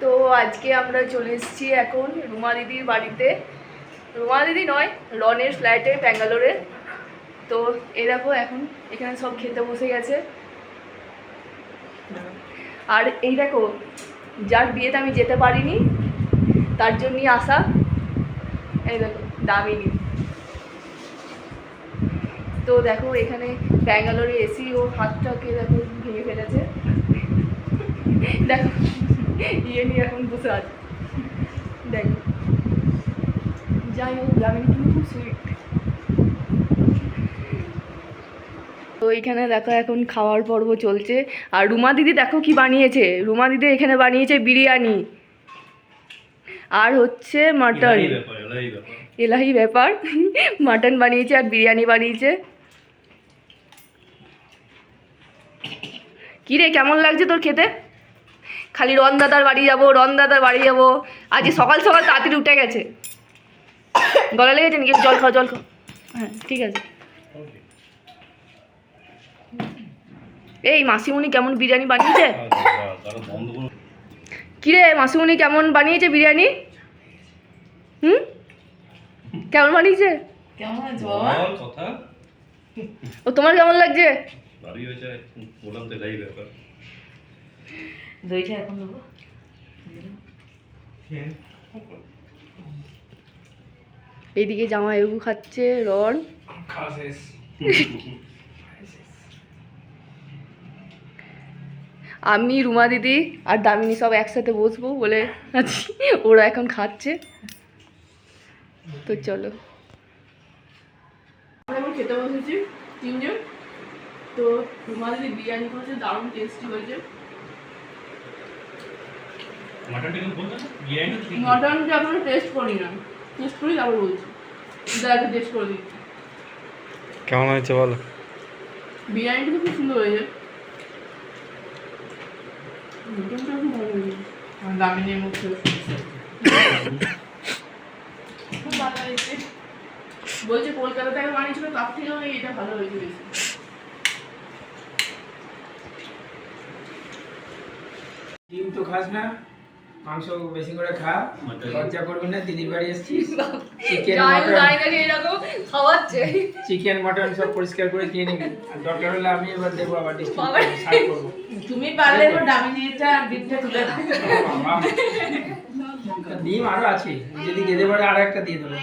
তো আজকে আমরা চলে এসেছি এখন রুমা দিদির বাড়িতে, রুমা দিদি নয়, রনের ফ্ল্যাটে ব্যাঙ্গালোরে। তো এই দেখো এখন এখানে সব খেতে বসে গেছে। আর এই দেখো যার বিয়েতে আমি যেতে পারিনি তার জন্যই আসা, এই দেখো দামিনী। তো দেখো এখানে ব্যাঙ্গালোরে এসি ও হাতটাকে দেখো ভেঙে ফেলেছে, দেখো ইয়ে নিয়ে এখন বসে আছে। দেখো যাই হোক দামিনী কিন্তু খুব সুইট। তো এইখানে দেখো এখন খাওয়ার পর্ব চলছে। আর রুমা দিদি দেখো কি বানিয়েছে, রুমা দিদি এখানে বানিয়েছে বিরিয়ানি আর হচ্ছে মাটন, এলাহি ব্যাপার। মাটন বানিয়েছে আর বিরিয়ানি বানিয়েছে। কী রে কেমন লাগছে তোর খেতে? খালি রন দাদার বাড়ি যাবো, রন দাদার বাড়ি যাবো। আজকে সকাল সকাল তাড়াতাড়ি উঠে গেছে। গলা লেগেছে নাকি? জল খাও, জল খাও। হ্যাঁ ঠিক আছে। এই মাসিমণি কেমন বিরিয়ানি বানিয়েছে? কিরে মাসিমণি কেমন বানিয়েছে বিরিয়ানি? কেমন বানিয়েছে? ও তোমার কেমন লাগছে? এইদিকে জামাইবাবু খাচ্ছে, রন। আমি রুমা দিদি আর দামিনী সব একসাথে বসবো বলে আছি, ওরা এখন খাচ্ছে। তো চলো আমরা এখন খেতে বসেছি তিনজন। তো রুমা দিদি বিরিয়ানি করেছে, দারুণ টেস্টি হয়েছে। মটনটা এখনো টেস্ট করি না, টেস্ট করি তারপর বলছি। দাদাকে টেস্ট করে দিচ্ছি কেমন হয়েছে বলো। বিরিয়ানিটা তো খুব সুন্দর হয়েছে, মটনটা খুব ভালো হয়েছে। দামিনীর মুখ খুব ভালো হয়েছে বলছে, কলকাতা থেকে বানিয়েছিল তার থেকেও এটা ভালো হয়েছে বেশি। ডিম তো খাস না, মাংস বেশি করে খা, লজ্জা করবি না। দিদির বাড়ি এসেছিস, চিকেন চিকেন মটন সব পরিষ্কার করে খেয়ে নিবি। আর দরকার হলে আমি এবার দেবো, আবার ডিস্ট্রিক্ট করবো। তুমি পারলে এবার দামিনীটা ডিমটা তুলে দাও। ডিম আরো আছে, যদি যেতে পারে আরো একটা দিয়ে দেবো।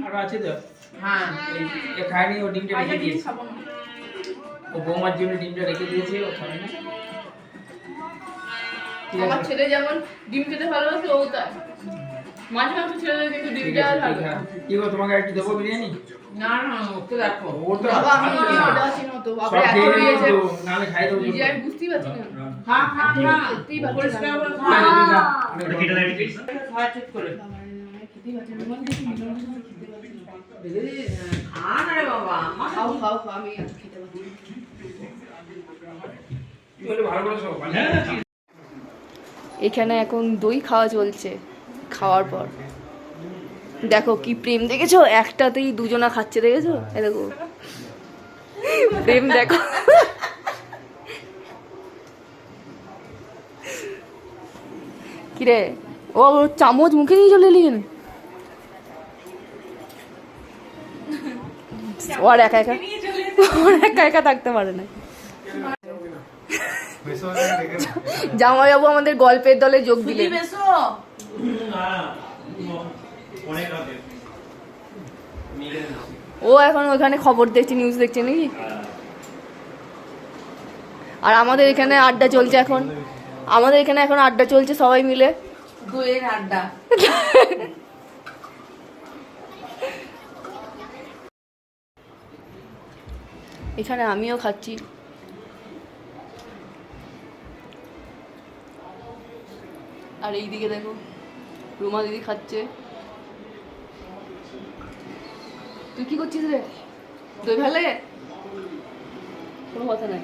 আরো আছে তো? হ্যাঁ এই খায়নি, ও ডিমটা রেখে দিয়েছে। ও বৌমার জন্য ডিমটা রেখে দিয়েছে, ও খাবে না। আমার ছেলে যেমন ডিম খেতে ভালোবাসে, ও তাই মাঝে মাঝে ছেলে কিন্তু ডিমটা ভালো। কি গো, তোমাকে একটু দেবো বিরিয়ানি? না না ওকে দেখো, ও তো বাবা আমি খেতে পাচ্ছি না তো, বাবা এত দিয়েছে নালে খাই দেবো। নিজে আমি বুঝতেই পারছি না। হ্যাঁ হ্যাঁ হ্যাঁ সত্যিই পারছি পরিষ্কার না। করে খা খাও। দিদি, খা। আমি কেটে দেব ঠিক আছে। খাওয়া ঠিক করে খেতেই পারছি না, মানে দেখি মিলন খেতে পারছি না। খা না রে বাবা, খাও খাও খাও, আমি আর খেতে পারছি না। তুই একটু ভালো করে সব ভালো। এখানে এখন দই খাওয়া চলছে। খাওয়ার পর দেখো কি প্রেম দেখেছো, একটাতেই দুজনা খাচ্ছে, দেখেছো? এ দেখো প্রেম দেখো। কিরে ও চামচ মুখে নিয়ে চলে এলি কেন? ও আর একা একা, ওর একা একা থাকতে পারে না। জামাইবাবু আমাদের গল্পের দলে যোগ দিলেন। ও এখন ওখানে খবর দেখছে, নিউজ দেখছে নাকি। আর আমাদের এখানে আড্ডা চলছে এখন, আমাদের এখানে এখন আড্ডা চলছে সবাই মিলে, দইয়ের আড্ডা। এখানে আমিও খাচ্ছি। আর এইদিকে দেখো রুমা দিদি খাচ্ছে। তুই কি করছিস রে? দই ভালো লাগে? কোনো কথা নাই।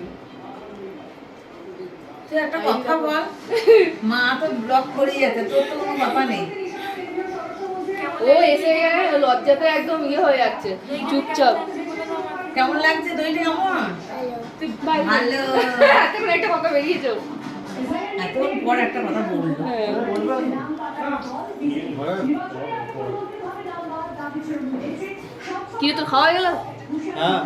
তুই একটা কথা বল, মা তো ব্লক করে যাচ্ছে, তোর তো কোনো ব্যাপার নেই। ও এসে গেলে লজ্জাতে একদম ইয়ে হয়ে যাচ্ছে, চুপচাপ। কেমন লাগছে দইটা? কেমন ভালো। এতক্ষণ একটা কথা বেরিয়েছো। এতক্ষণ পর একটা কথা বললো। কি তোর খাওয়া গেল? হ্যাঁ